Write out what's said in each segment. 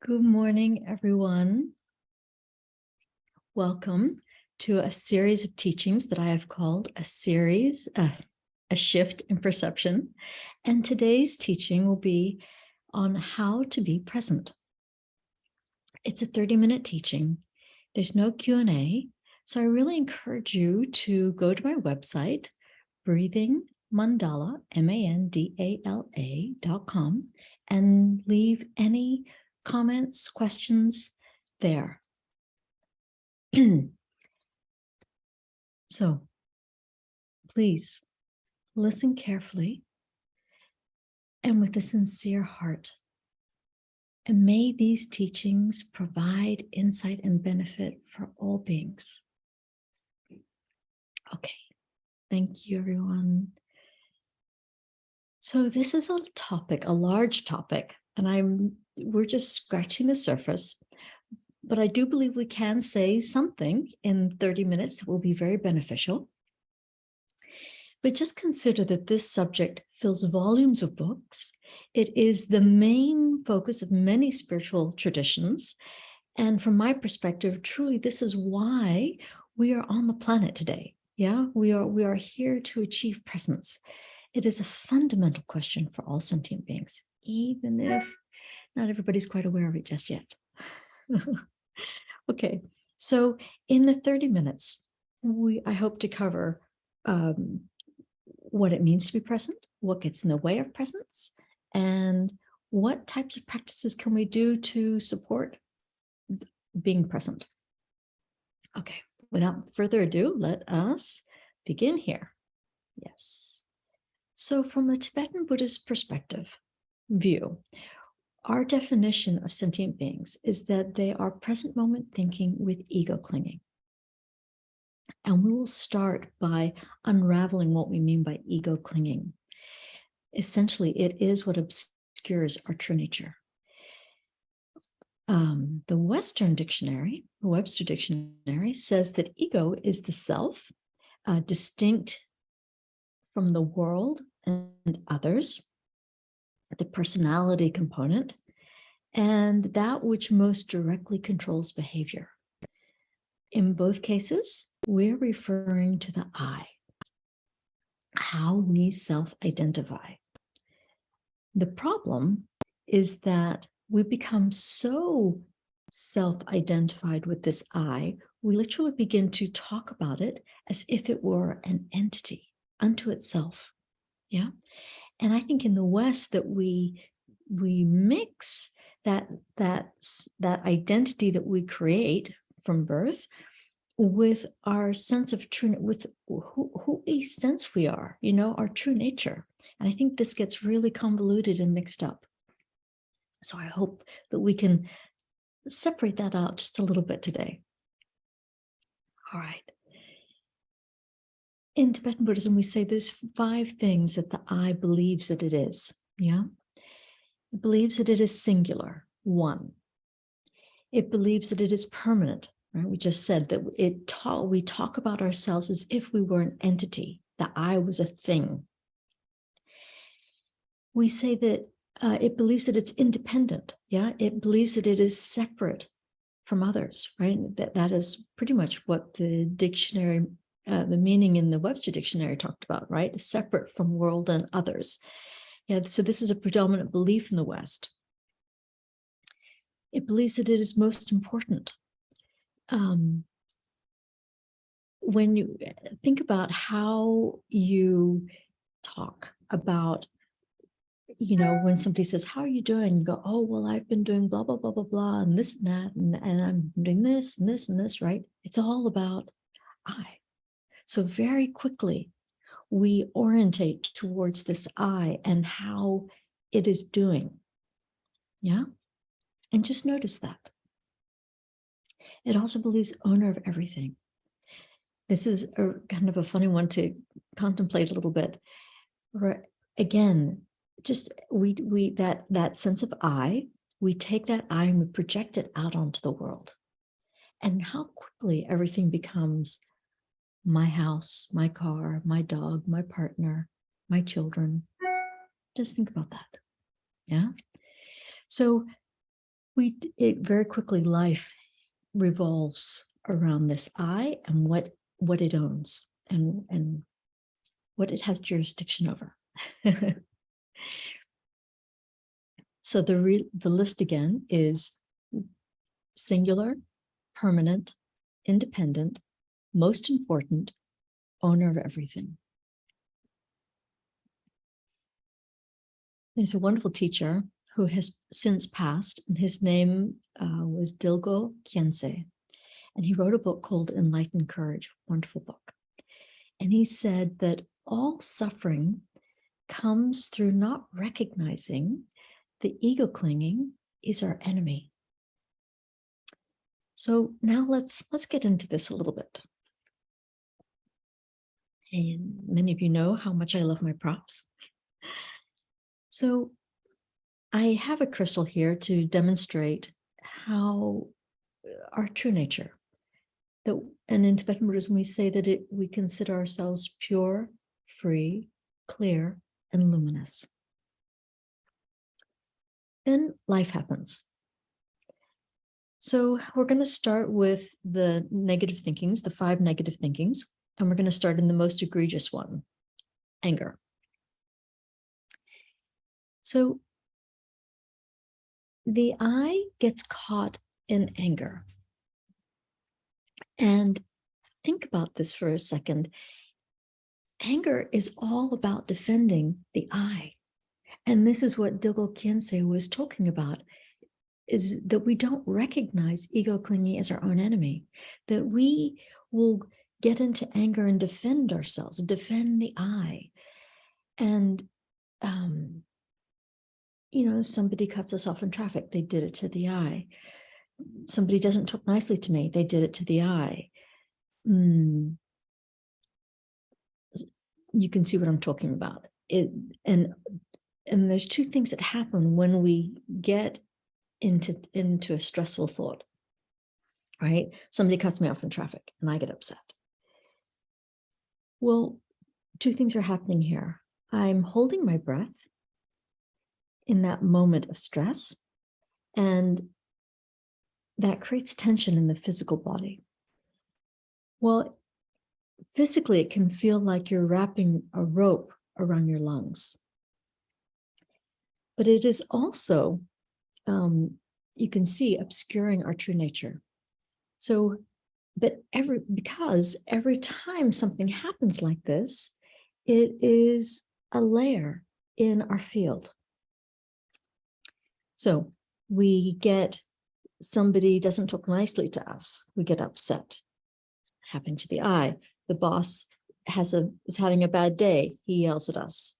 Good morning, everyone. Welcome to a series of teachings that I have called a shift in perception. And today's teaching will be on how to be present. It's a 30-minute teaching. There's no Q&A. So I really encourage you to go to my website, breathingmandala, MANDALA.com, and leave any comments, questions there. So please listen carefully and with a sincere heart. And may these teachings provide insight and benefit for all beings. Okay, thank you, everyone. So this is a topic, a large topic, and we're just scratching the surface. But I do believe we can say something in 30 minutes that will be very beneficial. But just consider that this subject fills volumes of books. It is the main focus of many spiritual traditions. And from my perspective, truly, this is why we are on the planet today. Yeah, we are here to achieve presence. It is a fundamental question for all sentient beings, even if not everybody's quite aware of it just yet. Okay, so in the 30 minutes, I hope to cover what it means to be present, what gets in the way of presence, and what types of practices can we do to support being present. Okay, without further ado, let us begin here. Yes. So from a Tibetan Buddhist perspective view, our definition of sentient beings is that they are present moment thinking with ego clinging. And we will start by unraveling what we mean by ego clinging. Essentially, it is what obscures our true nature. The Western dictionary, the Webster Dictionary, says that ego is the self, distinct from the world and others, the personality component, and that which most directly controls behavior. In both cases, we're referring to the I, how we self-identify. The problem is that we become so self-identified with this I, we literally begin to talk about it as if it were an entity unto itself. Yeah. And I think in the West that we mix that identity that we create from birth with our sense of true, with who we sense we are, our true nature. And I think this gets really convoluted and mixed up. So I hope that we can separate that out just a little bit today. All right. In Tibetan Buddhism, we say there's 5 things that the I believes that it is. Yeah. It believes that it is singular, one. It believes that it is permanent, right? We just said that we talk about ourselves as if we were an entity, the I was a thing. We say that it believes that it's independent. Yeah, it believes that it is separate from others, right? That is pretty much what the dictionary, the meaning in the Webster Dictionary talked about, right? Separate from world and others. Yeah, so this is a predominant belief in the West. It believes that it is most important. When you think about how you talk about, when somebody says, how are you doing? You go, oh, well, I've been doing blah, blah, blah, blah, blah, and this and that, and I'm doing this and this and this, right? It's all about I. So very quickly, we orientate towards this I and how it is doing. Yeah. And just notice that. It also believes owner of everything. This is a kind of a funny one to contemplate a little bit. Again, just that sense of I, we take that I and we project it out onto the world. And how quickly everything becomes my house, my car, my dog, my partner, my children. Just think about that. Yeah. So it very quickly, life revolves around this I and what it owns and what it has jurisdiction over. So the list again is singular, permanent, independent, most important, owner of everything. There's a wonderful teacher who has since passed, and his name was Dilgo Khyentse. And he wrote a book called Enlightened Courage, wonderful book. And he said that all suffering comes through not recognizing the ego clinging is our enemy. So now let's get into this a little bit. And many of you know how much I love my props. So I have a crystal here to demonstrate how our true nature, that, and in Tibetan Buddhism, we say that we consider ourselves pure, free, clear, and luminous. Then life happens. So we're going to start with the negative thinkings, the 5 negative thinkings, and we're going to start in the most egregious one, anger. So the I gets caught in anger. And think about this for a second. Anger is all about defending the I. And this is what Dilgo Khyentse was talking about, is that we don't recognize ego clinging as our own enemy, that we will get into anger and defend ourselves, defend the I. And, somebody cuts us off in traffic, they did it to the I. Somebody doesn't talk nicely to me, they did it to the I. You can see what I'm talking about. And there's 2 things that happen when we get into a stressful thought, right? Somebody cuts me off in traffic and I get upset. Well, 2 things are happening here. I'm holding my breath in that moment of stress, and that creates tension in the physical body. Well, physically, it can feel like you're wrapping a rope around your lungs. But it is also, you can see, obscuring our true nature. So, because every time something happens like this, it is a layer in our field. So we get somebody doesn't talk nicely to us, we get upset. Happening to the I. The boss is having a bad day, he yells at us.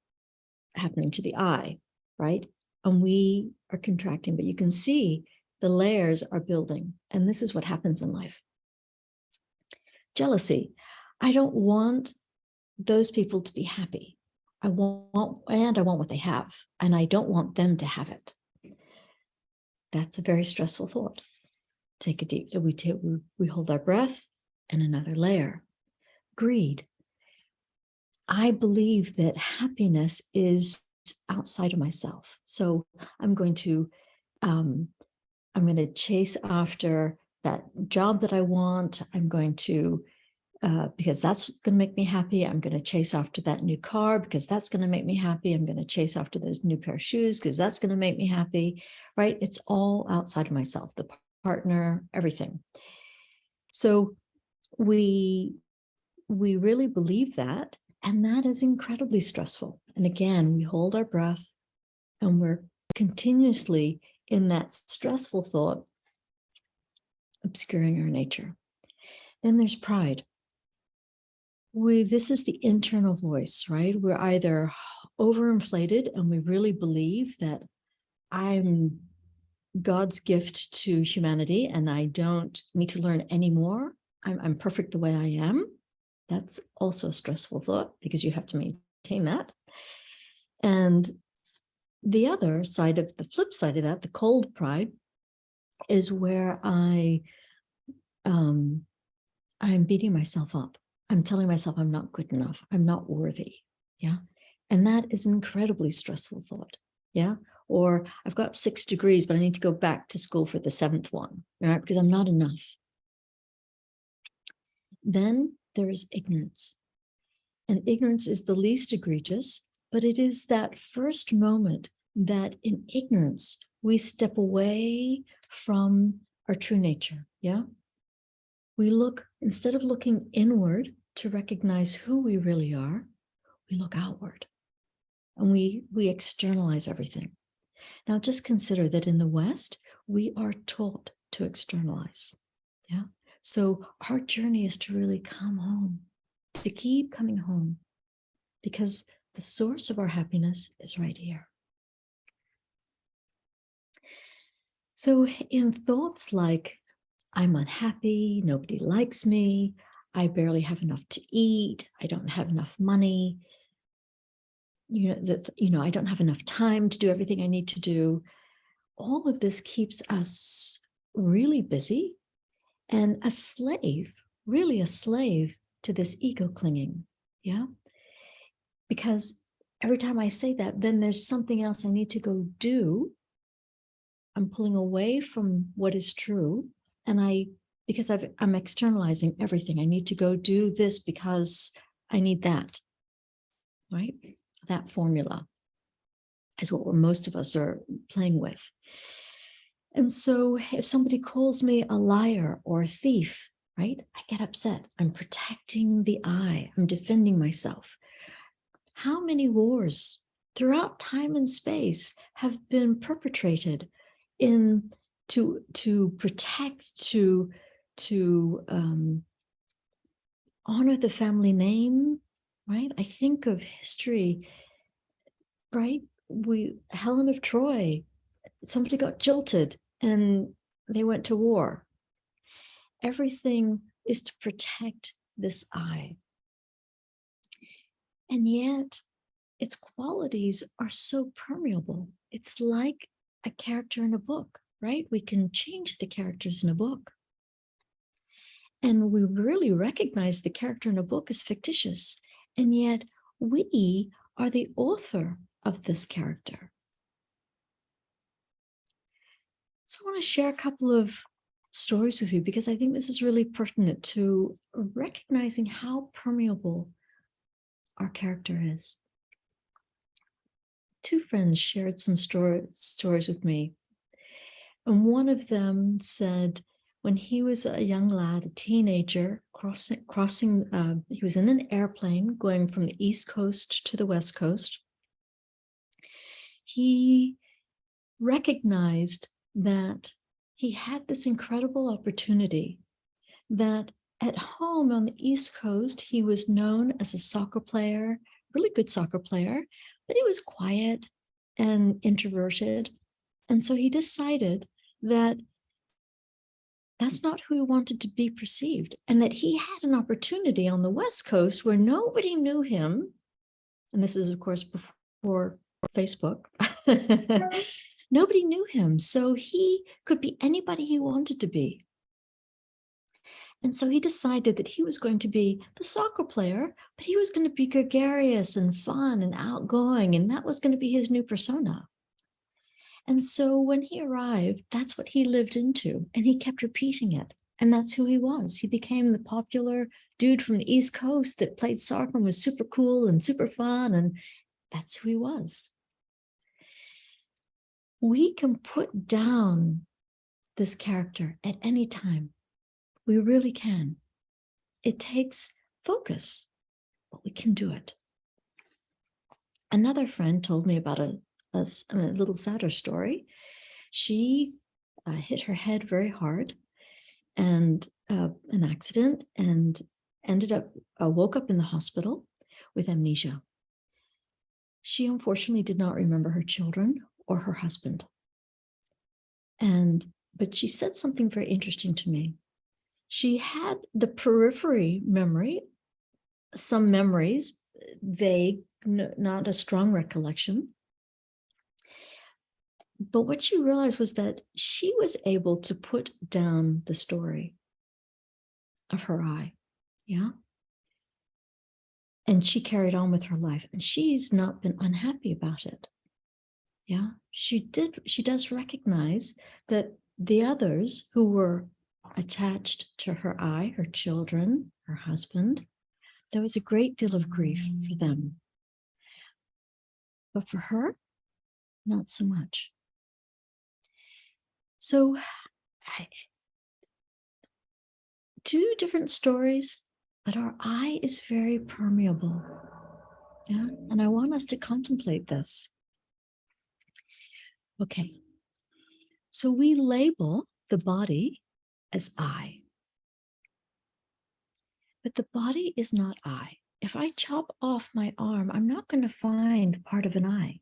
Happening to the I, right? And we are contracting, but you can see the layers are building. And this is what happens in life. Jealousy. I don't want those people to be happy. I want what they have, and I don't want them to have it. That's a very stressful thought. Take a deep, we hold our breath, and another layer. Greed. I believe that happiness is outside of myself. So I'm going to chase after that job that I want. I'm going to, because that's going to make me happy. I'm going to chase after that new car because that's going to make me happy. I'm going to chase after those new pair of shoes because that's going to make me happy, right? It's all outside of myself, the partner, everything. So we really believe that, and that is incredibly stressful. And again, we hold our breath and we're continuously in that stressful thought, obscuring our nature. Then there's pride. This is the internal voice, right? We're either overinflated and we really believe that I'm God's gift to humanity and I don't need to learn any more. I'm perfect the way I am. That's also a stressful thought because you have to maintain that. And the other side of the flip side of that, the cold pride, is where I'm beating myself up. I'm telling myself I'm not good enough. I'm not worthy. Yeah. And that is an incredibly stressful thought. Yeah. or I've got 6 degrees, but I need to go back to school for the 7th one, right? Because I'm not enough. Then there is ignorance. And ignorance is the least egregious, but it is that first moment that in ignorance, we step away from our true nature, yeah? We look, instead of looking inward to recognize who we really are, we look outward and we externalize everything. Now, just consider that in the West, we are taught to externalize, yeah? So our journey is to really come home, to keep coming home, because the source of our happiness is right here. So in thoughts like, I'm unhappy, nobody likes me, I barely have enough to eat, I don't have enough money, I don't have enough time to do everything I need to do. All of this keeps us really busy and a slave, really a slave to this ego clinging, yeah? Because every time I say that, then there's something else I need to go do. I'm pulling away from what is true. And because I'm externalizing everything. I need to go do this because I need that, right? That formula is what most of us are playing with. And so if somebody calls me a liar or a thief, right, I get upset. I'm protecting the I, I'm defending myself. How many wars throughout time and space have been perpetrated to protect, to honor the family name, right? I think of history, right? Helen of Troy, somebody got jilted and they went to war. Everything is to protect this I. And yet its qualities are so permeable. It's like a character in a book, right? We can change the characters in a book. And we really recognize the character in a book as fictitious. And yet we are the author of this character. So I want to share a couple of stories with you because I think this is really pertinent to recognizing how permeable our character is. 2 friends shared some stories with me. And one of them said when he was a young lad, a teenager, he was in an airplane going from the East Coast to the West Coast. He recognized that he had this incredible opportunity, that at home on the East Coast, he was known as a soccer player, really good soccer player, but he was quiet and introverted. And so he decided that that's not who he wanted to be perceived, and that he had an opportunity on the West Coast where nobody knew him. And this is, of course, before Facebook. Nobody knew him, so he could be anybody he wanted to be. And so he decided that he was going to be the soccer player, but he was going to be gregarious and fun and outgoing, and that was going to be his new persona. And so when he arrived, that's what he lived into, and he kept repeating it. And that's who he was. He became the popular dude from the East Coast that played soccer and was super cool and super fun, and that's who he was. We can put down this character at any time. We really can. It takes focus, but we can do it. Another friend told me about a little sadder story. She hit her head very hard and an accident, and woke up in the hospital with amnesia. She unfortunately did not remember her children or her husband. But she said something very interesting to me. She had the periphery memory, some memories, vague, not a strong recollection. But what she realized was that she was able to put down the story of her I, yeah? And she carried on with her life, and she's not been unhappy about it. Yeah, she does recognize that the others who were attached to her I, her children, her husband, there was a great deal of grief for them. But for her, not so much. So, two different stories, but our I is very permeable. Yeah, and I want us to contemplate this. Okay, so we label the body as I, but the body is not I. If I chop off my arm, I'm not going to find part of an I.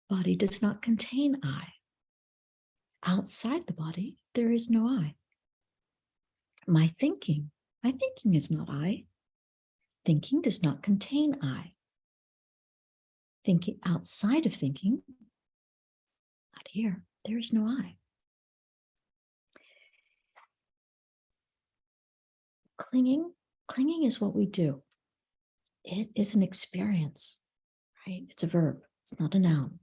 Body does not contain I. Outside the body, there is no I. My thinking is not I. Thinking does not contain I. Thinking outside of thinking, not here, there is no I. Clinging is what we do. It is an experience, right? It's a verb, it's not a noun.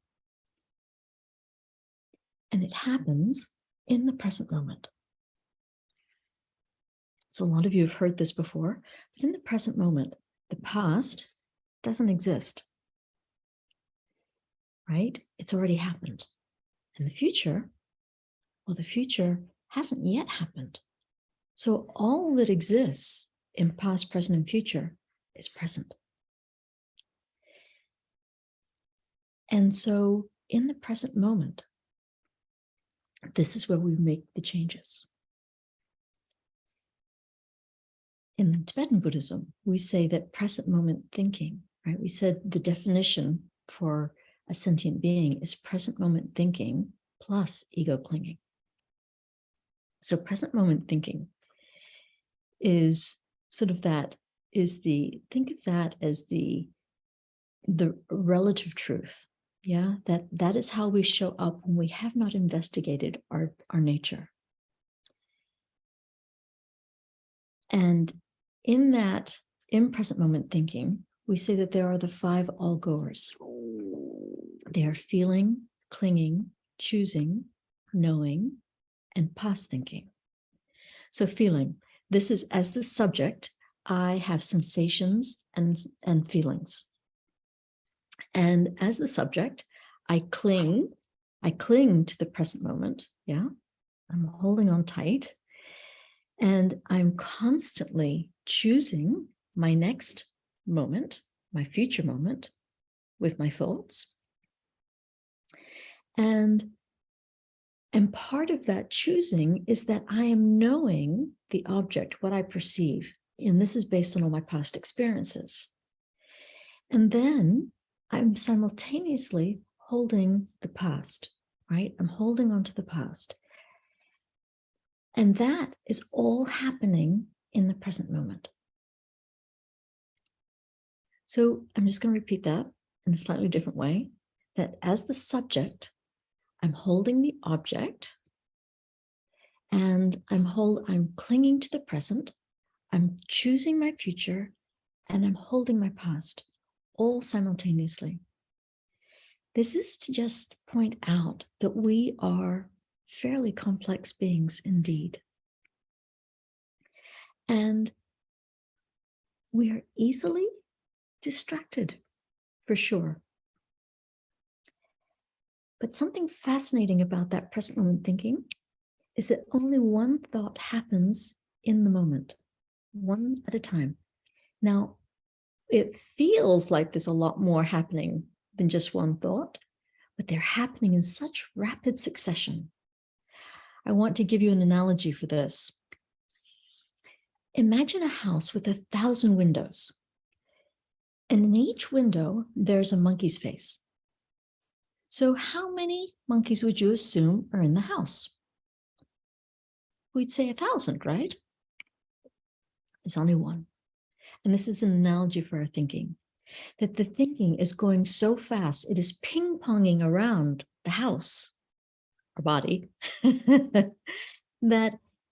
And it happens in the present moment. So a lot of you have heard this before, but in the present moment, the past doesn't exist, right? It's already happened. And the future, well, the future hasn't yet happened. So all that exists in past, present, and future is present. And so in the present moment, this is where we make the changes. In Tibetan Buddhism, we say that present moment thinking, right? We said the definition for a sentient being is present moment thinking plus ego clinging. So present moment thinking is sort of that, think of that as the relative truth. Yeah, that is how we show up when we have not investigated our nature. And in present moment thinking, we say that there are the 5 all-goers. They are feeling, clinging, choosing, knowing, and past thinking. So feeling, this is as the subject, I have sensations and feelings. And as the subject, I cling to the present moment. Yeah, I'm holding on tight. And I'm constantly choosing my next moment, my future moment with my thoughts. And part of that choosing is that I am knowing the object, what I perceive. And this is based on all my past experiences. And then I'm simultaneously holding the past, right? I'm holding on to the past. And that is all happening in the present moment. So I'm just going to repeat that in a slightly different way, that as the subject, I'm holding the object and I'm clinging to the present, I'm choosing my future, and I'm holding my past, all simultaneously. This is to just point out that we are fairly complex beings indeed. And we are easily distracted, for sure. But something fascinating about that present moment thinking is that only one thought happens in the moment, one at a time. Now, it feels like there's a lot more happening than just one thought, but they're happening in such rapid succession. I want to give you an analogy for this. Imagine a house with 1,000 windows. And in each window, there's a monkey's face. So how many monkeys would you assume are in the house? We'd say 1,000, right? There's only one. And this is an analogy for our thinking, that the thinking is going so fast, it is ping-ponging around the house, our body, and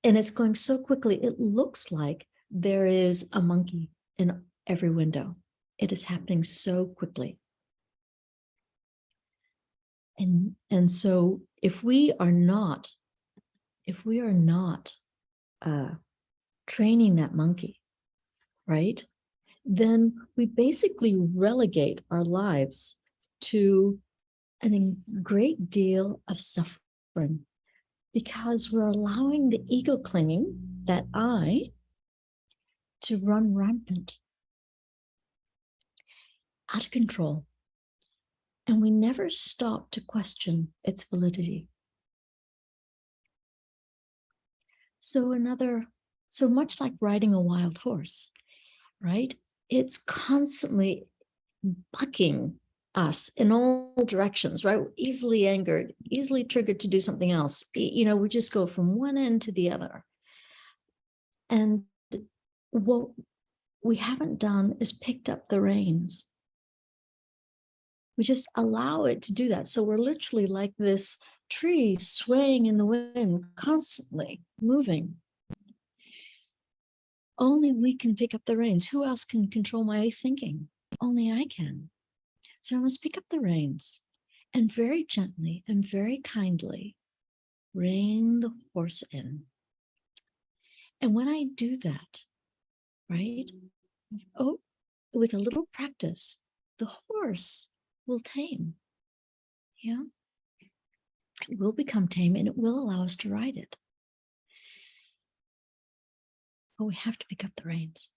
it's going so quickly, it looks like there is a monkey in every window. It is happening so quickly. And so if we are not training that monkey, right, then we basically relegate our lives to a great deal of suffering, because we're allowing the ego clinging, that I, to run rampant, out of control. And we never stop to question its validity. So much like riding a wild horse, right? It's constantly bucking us in all directions, right? We're easily angered, easily triggered to do something else. We just go from one end to the other. And what we haven't done is picked up the reins. We just allow it to do that. So we're literally like this tree swaying in the wind, constantly moving. Only we can pick up the reins. Who else can control my thinking? Only I can. So I must pick up the reins and very gently and very kindly rein the horse in. And when I do that, right, with a little practice, the horse will tame. Yeah, it will become tame, and it will allow us to ride it. But we have to pick up the reins.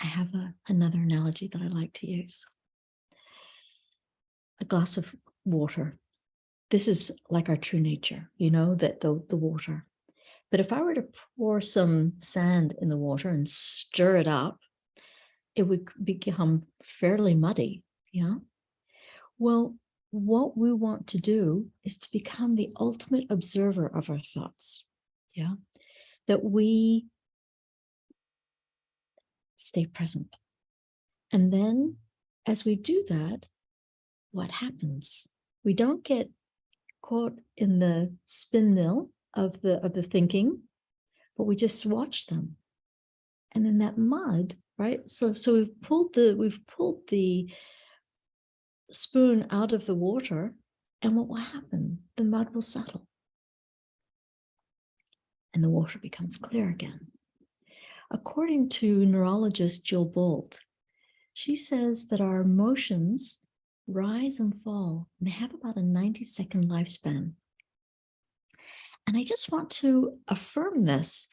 I have another analogy that I like to use. A glass of water. This is like our true nature, that the water. But if I were to pour some sand in the water and stir it up, it would become fairly muddy. Yeah. Well, what we want to do is to become the ultimate observer of our thoughts. Yeah. That we stay present. And then as we do that, what happens? We don't get caught in the spin mill of the thinking, but we just watch them. And then that mud, right? So we've pulled the spoon out of the water, and what will happen? The mud will settle. And the water becomes clear again. According to neurologist Jill Bolt, she says that our emotions rise and fall, and they have about a 90-second lifespan. And I just want to affirm this.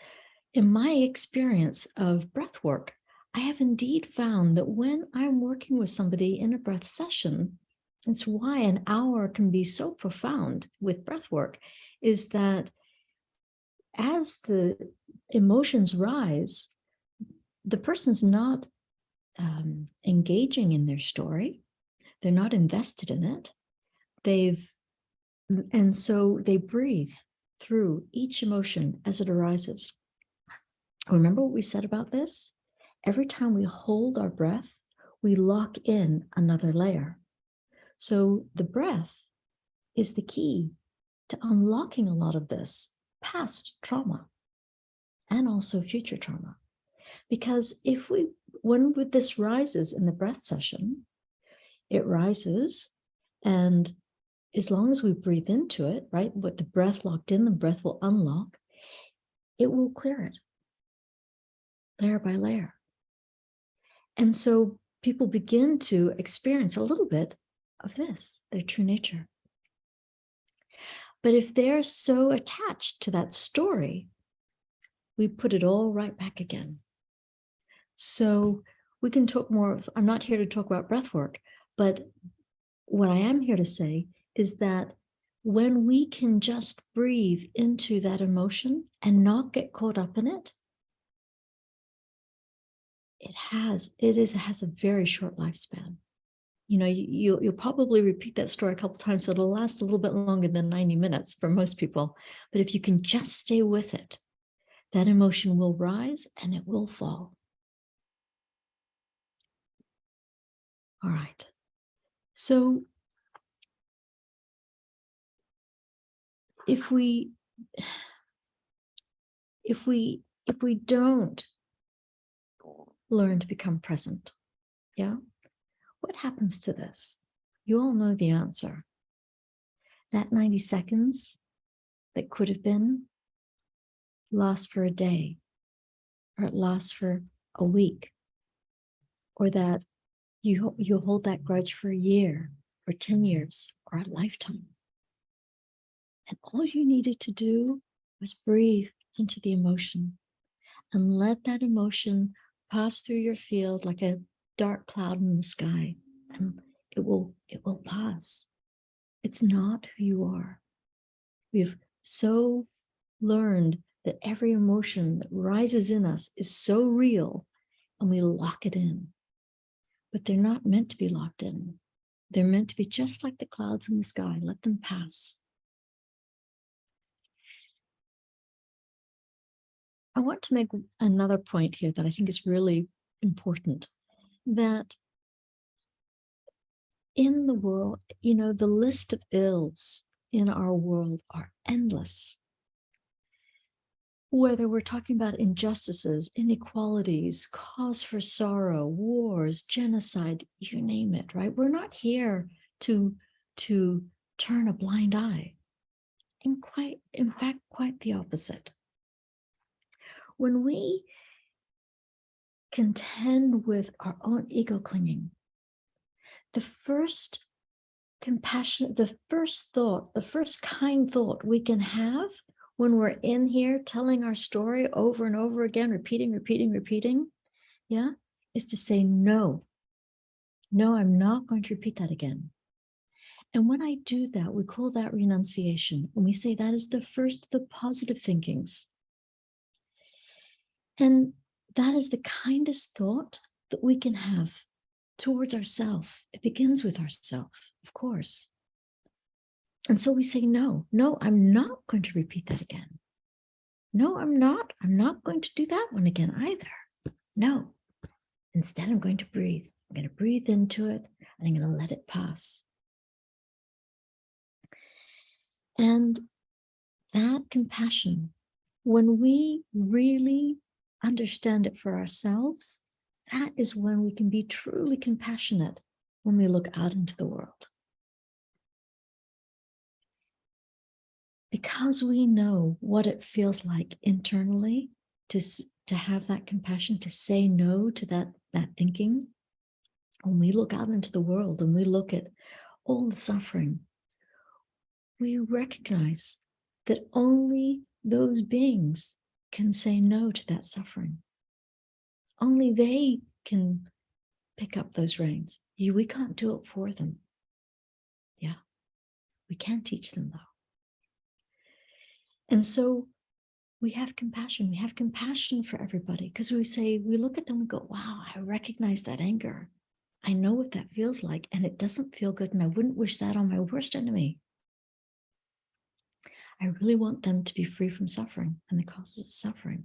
In my experience of breath work, I have indeed found that when I'm working with somebody in a breath session, it's why an hour can be so profound with breath work, is that as the emotions rise, the person's not engaging in their story. They're not invested in it. And so they breathe through each emotion as it arises. Remember what we said about this? Every time we hold our breath, we lock in another layer. So the breath is the key to unlocking a lot of this past trauma and also future trauma. Because when this rises in the breath session, it rises, and as long as we breathe into it, right, with the breath locked in, the breath will unlock, it will clear it layer by layer. And so people begin to experience a little bit of this, their true nature. But if they're so attached to that story, we put it all right back again. So we can talk more. I'm not here to talk about breath work, but what I am here to say is that when we can just breathe into that emotion and not get caught up in it, it has a very short lifespan. You'll probably repeat that story a couple of times, so it'll last a little bit longer than 90 minutes for most people. But if you can just stay with it, that emotion will rise and it will fall. All right. So if we don't learn to become present, yeah, what happens to this? You all know the answer. That 90 seconds that could have been lasts for a day, or it lasts for a week, or that you hold that grudge for a year or 10 years or a lifetime. And all you needed to do was breathe into the emotion and let that emotion pass through your field like a dark cloud in the sky, and it will pass. It's not who you are. We've so learned that every emotion that rises in us is so real, and we lock it in. But they're not meant to be locked in. They're meant to be just like the clouds in the sky. Let them pass. I want to make another point here that I think is really important, that in the world, the list of ills in our world are endless. Whether we're talking about injustices, inequalities, cause for sorrow, wars, genocide, you name it, right? We're not here to turn a blind eye. And in fact, quite the opposite. When we contend with our own ego clinging, the first compassion, the first thought, the first kind thought we can have when we're in here telling our story over and over again, repeating, yeah, is to say, no, I'm not going to repeat that again. And when I do that, we call that renunciation. And we say that is the first of the positive thinkings. And that is the kindest thought that we can have towards ourselves. It begins with ourselves, of course. And so we say, no, I'm not going to repeat that again. No, I'm not. I'm not going to do that one again either. No. Instead, I'm going to breathe. I'm going to breathe into it, and I'm going to let it pass. And that compassion, when we really understand it for ourselves, that is when we can be truly compassionate when we look out into the world. Because we know what it feels like internally to have that compassion, to say no to that thinking, when we look out into the world and we look at all the suffering, we recognize that only those beings can say no to that suffering. Only they can pick up those reins. We can't do it for them. Yeah, we can't teach them though. And so we have compassion. We have compassion for everybody because we look at them and go, wow, I recognize that anger. I know what that feels like, and it doesn't feel good, and I wouldn't wish that on my worst enemy. I really want them to be free from suffering and the causes of suffering.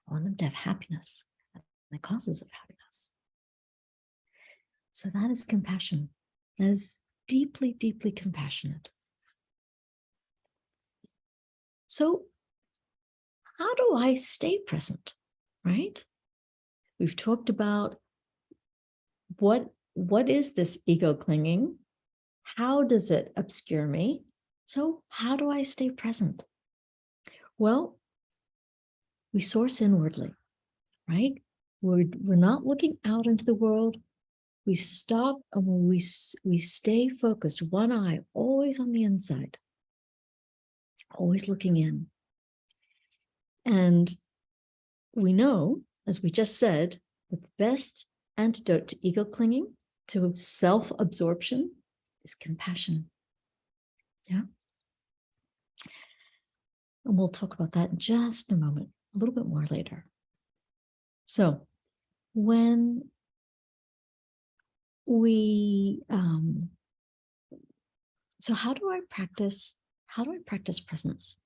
I want them to have happiness and the causes of happiness. So that is compassion. That is deeply, deeply compassionate. So how do I stay present, right? We've talked about what is this ego clinging? How does it obscure me? So how do I stay present? Well, we source inwardly, right? We're not looking out into the world. We stop and we stay focused, one eye always on the inside, always looking in. And we know, as we just said, that the best antidote to ego clinging, to self-absorption, is compassion. Yeah. And we'll talk about that in just a moment, a little bit more later. So when we, so how do I practice presence?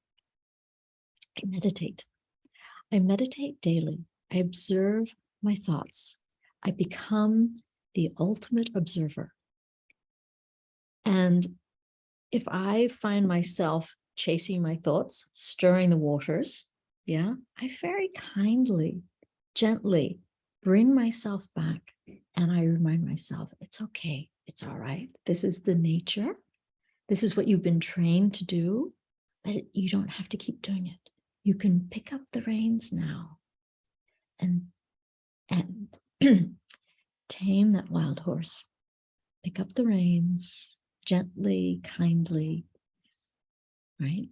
I meditate. I meditate daily. I observe my thoughts. I become the ultimate observer. And if I find myself chasing my thoughts, stirring the waters, yeah, I very kindly, gently bring myself back, and I remind myself, it's okay. It's all right. This is the nature. This is what you've been trained to do, but you don't have to keep doing it. You can pick up the reins now and tame that wild horse. Pick up the reins gently, kindly, right?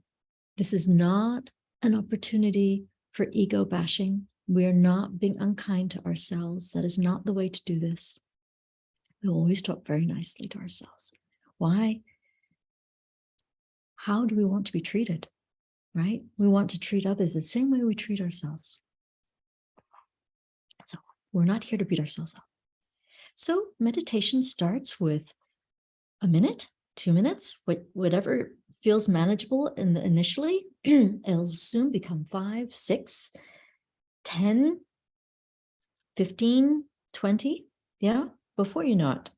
This is not an opportunity for ego bashing. We are not being unkind to ourselves. That is not the way to do this. We always talk very nicely to ourselves. Why? How do we want to be treated, right? We want to treat others the same way we treat ourselves. So we're not here to beat ourselves up. So meditation starts with a minute, 2 minutes, whatever feels manageable initially. It'll soon become 5, 6, 10, 15, 20. Yeah, before you know it.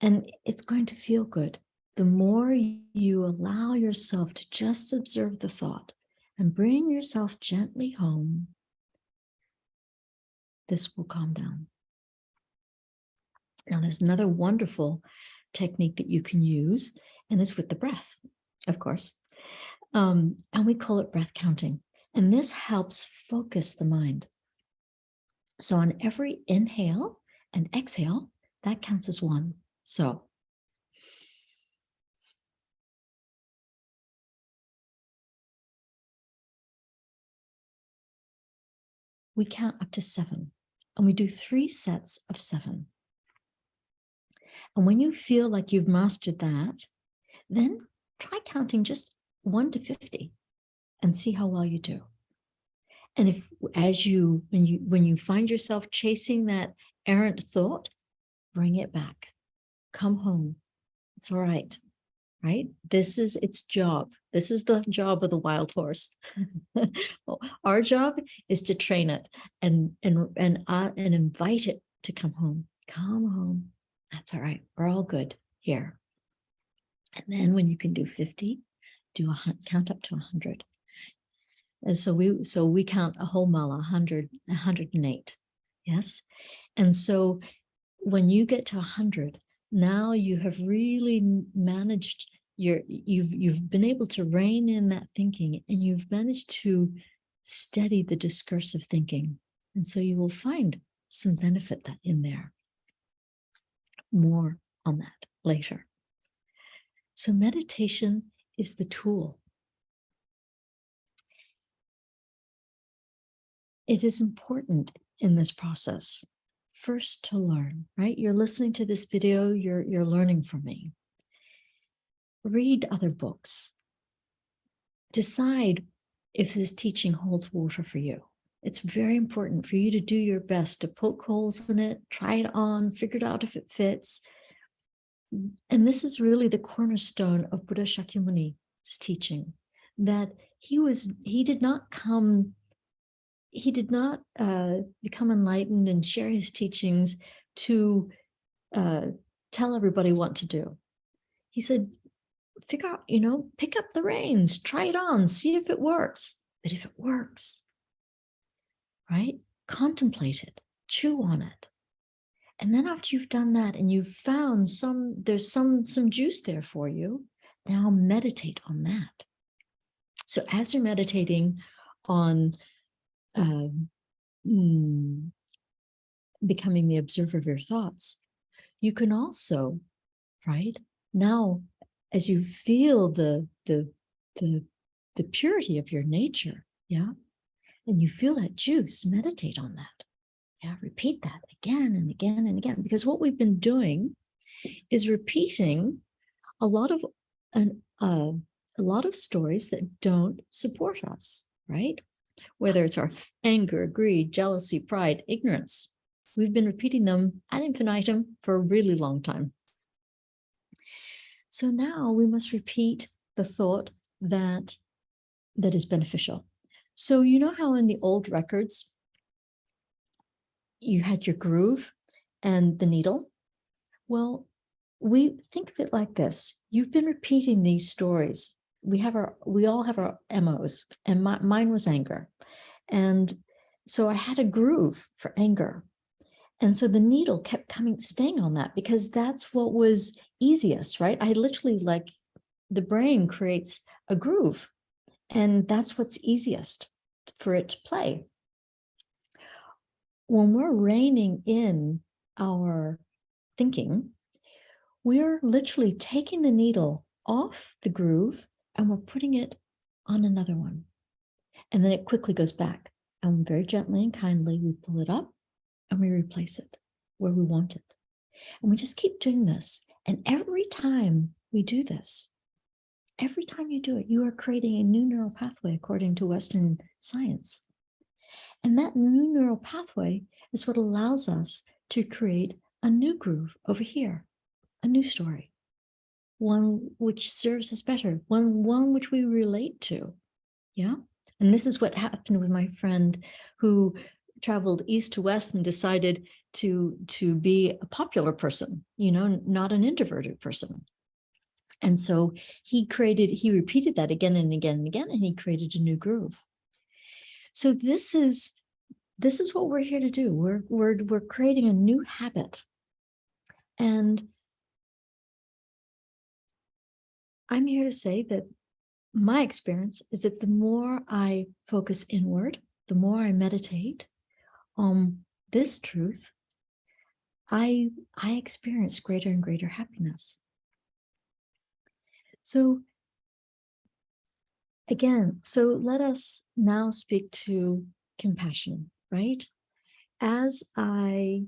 And it's going to feel good. The more you allow yourself to just observe the thought and bring yourself gently home, this will calm down. Now, there's another wonderful technique that you can use, and it's with the breath, of course. And we call it breath counting. And this helps focus the mind. So on every inhale and exhale, that counts as 1. So we count up to 7, and we do 3 sets of 7. And when you feel like you've mastered that, then try counting just 1 to 50 and see how well you do. And if, when you find yourself chasing that errant thought, bring it back. Come home. It's all right, right? This is its job. This is the job of the wild horse. Our job is to train it and invite it to come home. Come home. That's all right. We're all good here. And then when you can do 50, count up to 100. And so we count a whole mala, 100, 108. Yes. And so when you get to 100, now you have really managed you've been able to rein in that thinking, and you've managed to steady the discursive thinking. And so you will find some benefit in there. More on that later. So meditation is the tool. It is important in this process, first to learn, right? You're listening to this video, you're learning from me. Read other books. Decide if this teaching holds water for you. It's very important for you to do your best to poke holes in it, try it on, figure it out if it fits. And this is really the cornerstone of Buddha Shakyamuni's teaching, that he did not become enlightened and share his teachings to tell everybody what to do. He said, figure out, pick up the reins, try it on, see if it works. But if it works, right, contemplate it, chew on it. And then after you've done that and you've found there's some juice there for you, now meditate on that. So as you're meditating on becoming the observer of your thoughts, you can also, right, now as you feel the purity of your nature, yeah, and you feel that juice, meditate on that. Yeah, repeat that again and again and again, because what we've been doing is repeating a lot of stories that don't support us, right? Whether it's our anger, greed, jealousy, pride, ignorance. We've been repeating them ad infinitum for a really long time. So now we must repeat the thought that is beneficial. So you know how in the old records, you had your groove and the needle? Well, we think of it like this. You've been repeating these stories. We all have our MOs, and mine was anger. And so I had a groove for anger. And so the needle kept staying on that because that's what was easiest, right? I literally, like, the brain creates a groove, and that's what's easiest for it to play. When we're reining in our thinking, we're literally taking the needle off the groove and we're putting it on another one. And then it quickly goes back. And very gently and kindly, we pull it up and we replace it where we want it. And we just keep doing this. And every time we do this, every time you do it, you are creating a new neural pathway according to Western science. And that new neural pathway is what allows us to create a new groove over here, a new story, one which serves us better, one which we relate to. Yeah. And this is what happened with my friend who traveled east to west and decided to be a popular person, not an introverted person. And so he repeated that again and again and again, and he created a new groove. So this is what we're here to do. We're creating a new habit. And I'm here to say that my experience is that the more I focus inward, the more I meditate on this truth, I experience greater and greater happiness. So again, let us now speak to compassion, right? As I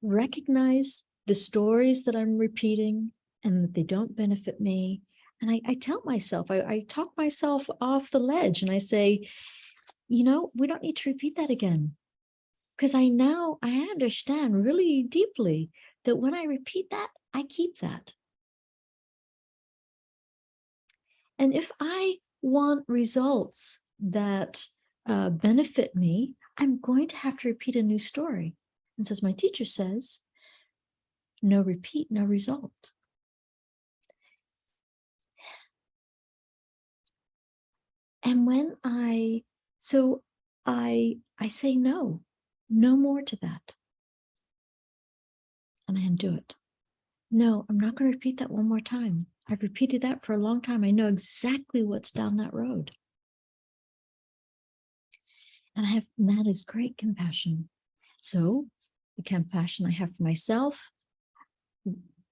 recognize the stories that I'm repeating and that they don't benefit me, and I tell myself, I talk myself off the ledge and I say, we don't need to repeat that again. Because I understand really deeply that when I repeat that, I keep that. And if I want results that benefit me, I'm going to have to repeat a new story. And so as my teacher says, no repeat, no result. And when I say no more to that. And I undo it. No, I'm not going to repeat that one more time. I've repeated that for a long time. I know exactly what's down that road. And that is great compassion. So the compassion I have for myself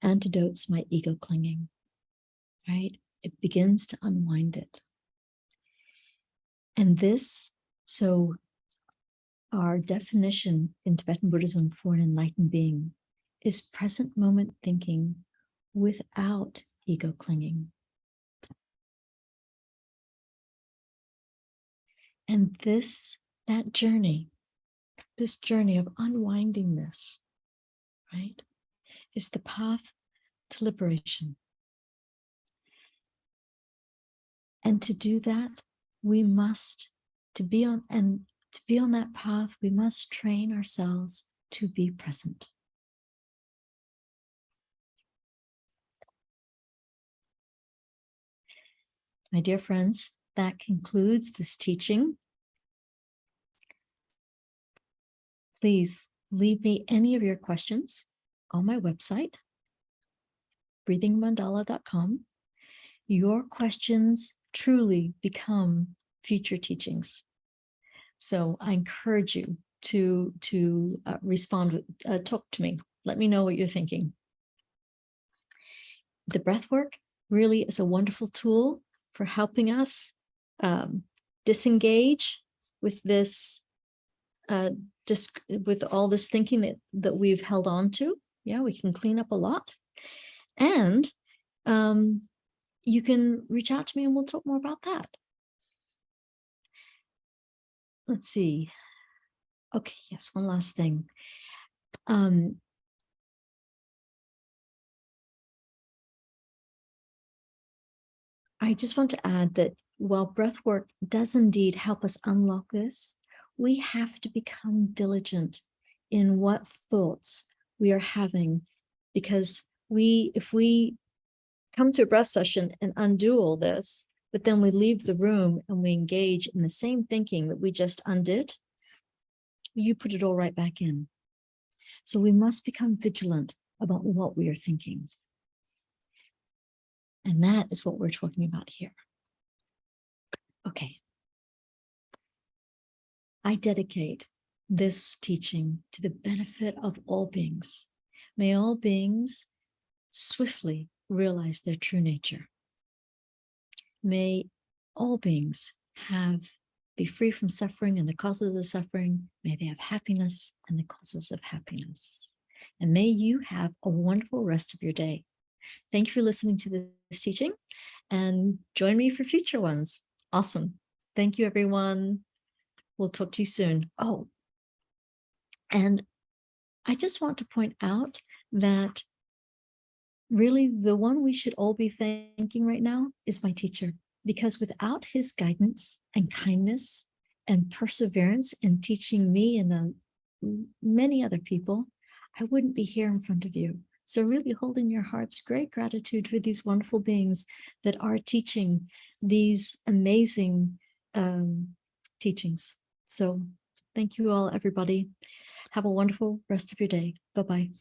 antidotes my ego clinging, right? It begins to unwind it. And so our definition in Tibetan Buddhism for an enlightened being is present moment thinking without ego clinging. And this journey of unwinding this, right, is the path to liberation. And to do that, to be on that path, we must train ourselves to be present. My dear friends, that concludes this teaching. Please leave me any of your questions on my website, breathingmandala.com. Your questions truly become future teachings. So I encourage you to respond, talk to me. Let me know what you're thinking. The breath work really is a wonderful tool for helping us disengage with this, with all this thinking that we've held on to. Yeah, we can clean up a lot. And you can reach out to me and we'll talk more about that. Let's see. Okay, yes, one last thing. I just want to add that while breath work does indeed help us unlock this, we have to become diligent in what thoughts we are having, because if we come to a breath session and undo all this, but then we leave the room and we engage in the same thinking that we just undid, you put it all right back in. So we must become vigilant about what we are thinking. And that is what we're talking about here. Okay. I dedicate this teaching to the benefit of all beings. May all beings swiftly realize their true nature. May all beings be free from suffering and the causes of suffering. May they have happiness and the causes of happiness. And may you have a wonderful rest of your day. Thank you for listening to this teaching, and join me for future ones. Awesome. Thank you, everyone. We'll talk to you soon. Oh, and I just want to point out that really the one we should all be thanking right now is my teacher, because without his guidance and kindness and perseverance in teaching me and many other people, I wouldn't be here in front of you. So really hold in your hearts great gratitude for these wonderful beings that are teaching these amazing teachings. So thank you all, everybody. Have a wonderful rest of your day. Bye-bye.